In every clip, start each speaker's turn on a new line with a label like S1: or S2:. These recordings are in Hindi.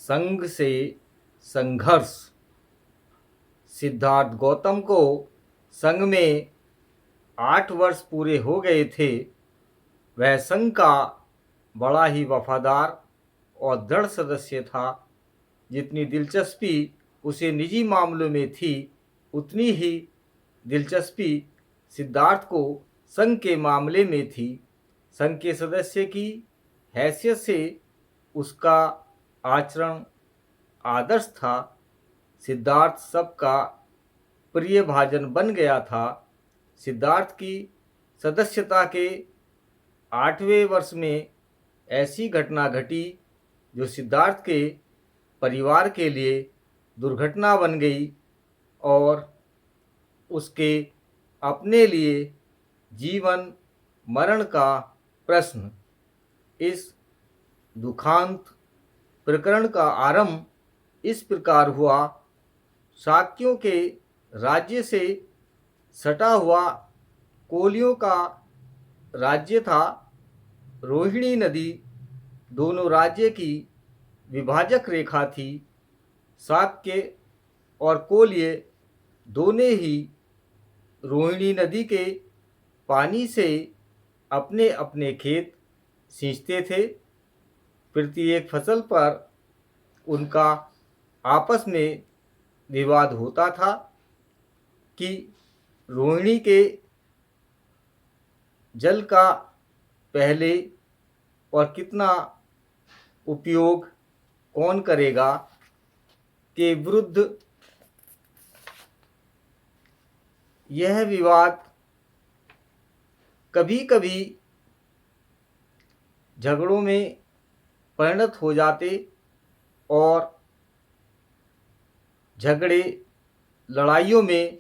S1: संघ से संघर्ष। सिद्धार्थ गौतम को संघ में 8 वर्ष पूरे हो गए थे। वह संघ का बड़ा ही वफादार और दृढ़ सदस्य था। जितनी दिलचस्पी उसे निजी मामलों में थी, उतनी ही दिलचस्पी सिद्धार्थ को संघ के मामले में थी। संघ के सदस्य की हैसियत से उसका आचरण आदर्श था। सिद्धार्थ सबका प्रिय भाजन बन गया था। सिद्धार्थ की सदस्यता के 8वें वर्ष में ऐसी घटना घटी जो सिद्धार्थ के परिवार के लिए दुर्घटना बन गई और उसके अपने लिए जीवन मरण का प्रश्न। इस दुखांत प्रकरण का आरंभ इस प्रकार हुआ। शाक्यों के राज्य से सटा हुआ कोलियों का राज्य था। रोहिणी नदी दोनों राज्य की विभाजक रेखा थी। शाक्य और कोल्य दोनों ही रोहिणी नदी के पानी से अपने अपने खेत सींचते थे। प्रत्येक फसल पर उनका आपस में विवाद होता था कि रोहिणी के जल का पहले और कितना उपयोग कौन करेगा के विरुद्ध यह विवाद कभी कभी झगड़ों में परिणत हो जाते और झगड़े लड़ाइयों में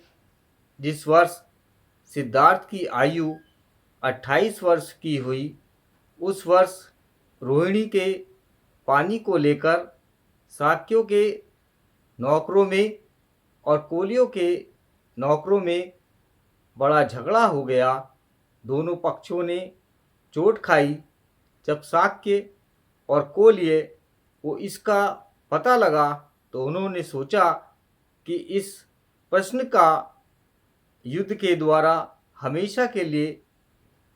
S1: जिस वर्ष सिद्धार्थ की आयु 28 वर्ष की हुई, उस वर्ष रोहिणी के पानी को लेकर शाक्यों के नौकरों में और कोलियों के नौकरों में बड़ा झगड़ा हो गया। दोनों पक्षों ने चोट खाई। जब शाक्य और कोल्य को इसका पता लगा तो उन्होंने सोचा कि इस प्रश्न का युद्ध के द्वारा हमेशा के लिए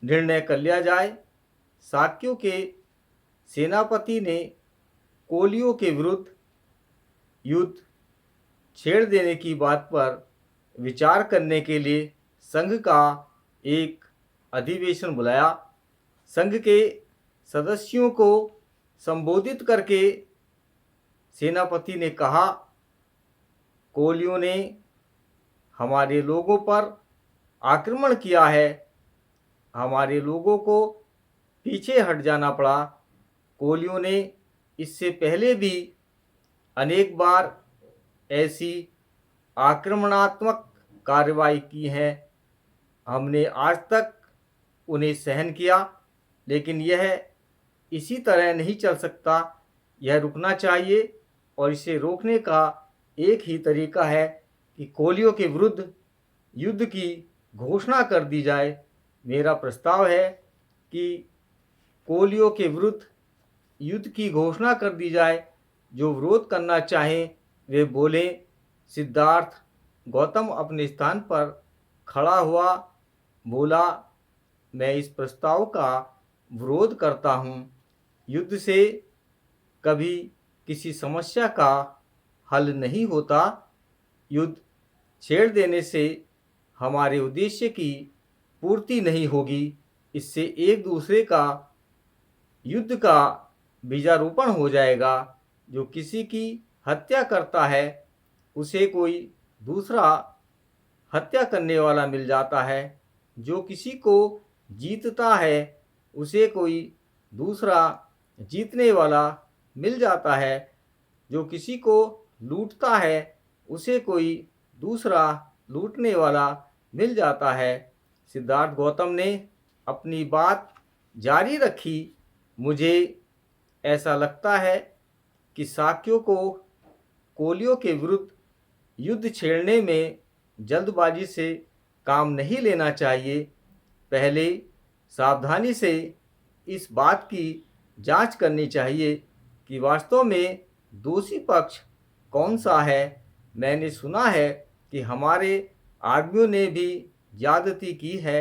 S1: निर्णय कर लिया जाए। शाक्यों के सेनापति ने कोलियों के विरुद्ध युद्ध छेड़ देने की बात पर विचार करने के लिए संघ का एक अधिवेशन बुलाया। संघ के सदस्यों को संबोधित करके सेनापति ने कहा, कोलियों ने हमारे लोगों पर आक्रमण किया है। हमारे लोगों को पीछे हट जाना पड़ा। कोलियों ने इससे पहले भी अनेक बार ऐसी आक्रमणात्मक कार्रवाई की है। हमने आज तक उन्हें सहन किया, लेकिन यह इसी तरह नहीं चल सकता। यह रुकना चाहिए और इसे रोकने का एक ही तरीका है कि कोलियों के विरुद्ध युद्ध की घोषणा कर दी जाए। मेरा प्रस्ताव है कि कोलियों के विरुद्ध युद्ध की घोषणा कर दी जाए। जो विरोध करना चाहें वे बोलें। सिद्धार्थ गौतम अपने स्थान पर खड़ा हुआ, बोला, मैं इस प्रस्ताव का विरोध करता हूँ। युद्ध से कभी किसी समस्या का हल नहीं होता। युद्ध छेड़ देने से हमारे उद्देश्य की पूर्ति नहीं होगी। इससे एक दूसरे का युद्ध का बीजारोपण हो जाएगा। जो किसी की हत्या करता है उसे कोई दूसरा हत्या करने वाला मिल जाता है। जो किसी को जीतता है उसे कोई दूसरा जीतने वाला मिल जाता है। जो किसी को लूटता है उसे कोई दूसरा लूटने वाला मिल जाता है। सिद्धार्थ गौतम ने अपनी बात जारी रखी। मुझे ऐसा लगता है कि शाक्यों को कोलियों के विरुद्ध युद्ध छेड़ने में जल्दबाजी से काम नहीं लेना चाहिए। पहले सावधानी से इस बात की जांच करनी चाहिए कि वास्तव में दोषी पक्ष कौन सा है? मैंने सुना है कि हमारे आदमियों ने भी ज्यादती की है।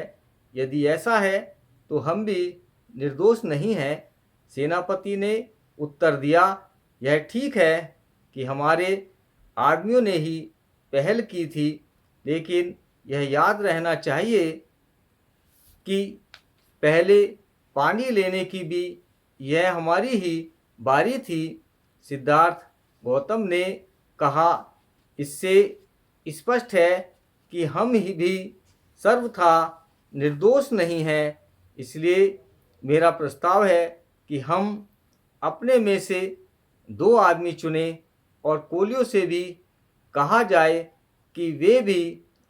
S1: यदि ऐसा है तो हम भी निर्दोष नहीं हैं। सेनापति ने उत्तर दिया, यह ठीक है कि हमारे आदमियों ने ही पहल की थी, लेकिन यह याद रहना चाहिए कि पहले पानी लेने की भी यह हमारी ही बारी थी। सिद्धार्थ गौतम ने कहा, इससे स्पष्ट है कि हम ही भी सर्वथा निर्दोष नहीं हैं। इसलिए मेरा प्रस्ताव है कि हम अपने में से 2 आदमी चुने और कोलियों से भी कहा जाए कि वे भी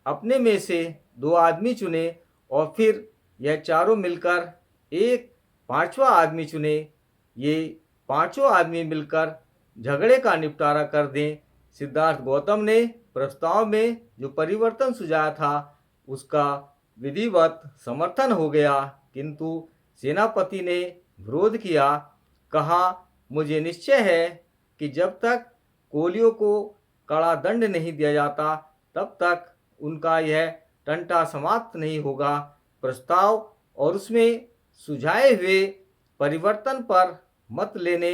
S1: अपने में से 2 आदमी चुने और फिर यह चारों मिलकर एक 5वां आदमी चुने। ये 5 आदमी मिलकर झगड़े का निपटारा कर दें। सिद्धार्थ गौतम ने प्रस्ताव में जो परिवर्तन सुझाया था उसका विधिवत समर्थन हो गया, किंतु सेनापति ने विरोध किया। कहा, मुझे निश्चय है कि जब तक कोलियों को कड़ा दंड नहीं दिया जाता तब तक उनका यह टंटा समाप्त नहीं होगा। प्रस्ताव और उसमें सुझाए हुए परिवर्तन पर मत लेने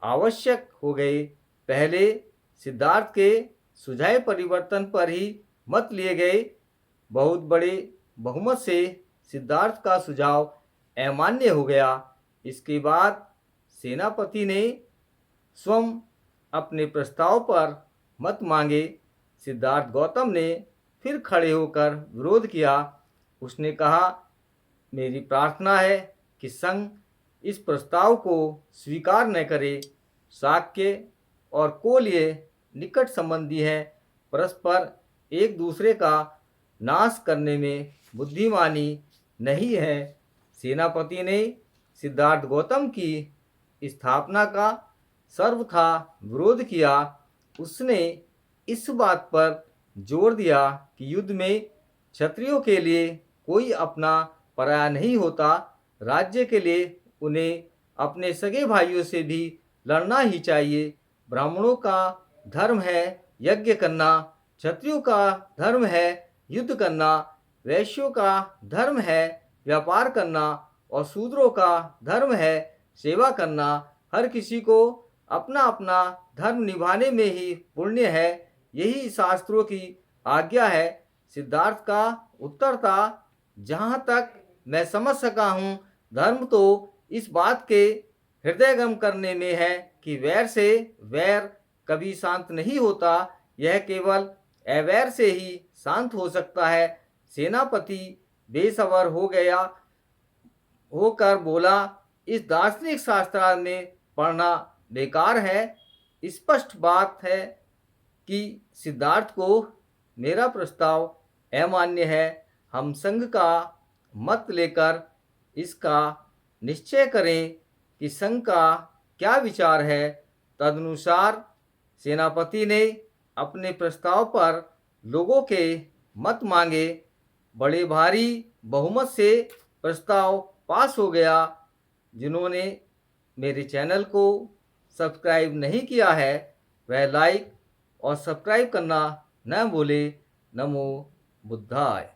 S1: आवश्यक हो गए। पहले सिद्धार्थ के सुझाए परिवर्तन पर ही मत लिए गए। बहुत बड़े बहुमत से सिद्धार्थ का सुझाव अमान्य हो गया। इसके बाद सेनापति ने स्वयं अपने प्रस्ताव पर मत मांगे। सिद्धार्थ गौतम ने फिर खड़े होकर विरोध किया। उसने कहा, मेरी प्रार्थना है कि संघ इस प्रस्ताव को स्वीकार न करे। शाक्य और कोल्य निकट संबंधी हैं, परस्पर एक दूसरे का नाश करने में बुद्धिमानी नहीं है। सेनापति ने सिद्धार्थ गौतम की स्थापना का सर्वथा विरोध किया। उसने इस बात पर जोर दिया कि युद्ध में क्षत्रियों के लिए कोई अपना पराया नहीं होता। राज्य के लिए उन्हें अपने सगे भाइयों से भी लड़ना ही चाहिए। ब्राह्मणों का धर्म है यज्ञ करना, क्षत्रियों का धर्म है युद्ध करना, वैश्यों का धर्म है व्यापार करना और शूद्रों का धर्म है सेवा करना। हर किसी को अपना अपना धर्म निभाने में ही पुण्य है, यही शास्त्रों की आज्ञा है। सिद्धार्थ का उत्तर था, जहाँ तक मैं समझ सका हूँ, धर्म तो इस बात के हृदयगम करने में है कि वैर से वैर कभी शांत नहीं होता, यह केवल अवैर से ही शांत हो सकता है। सेनापति बेसबर हो गया होकर बोला, इस दार्शनिक शास्त्र में पढ़ना बेकार है। स्पष्ट बात है कि सिद्धार्थ को मेरा प्रस्ताव अमान्य है। हम संघ का मत लेकर इसका निश्चय करें कि संघ का क्या विचार है। तदनुसार सेनापति ने अपने प्रस्ताव पर लोगों के मत मांगे। बड़े भारी बहुमत से प्रस्ताव पास हो गया। जिन्होंने मेरे चैनल को सब्सक्राइब नहीं किया है वह लाइक और सब्सक्राइब करना न भूले। नमो बुद्धाय।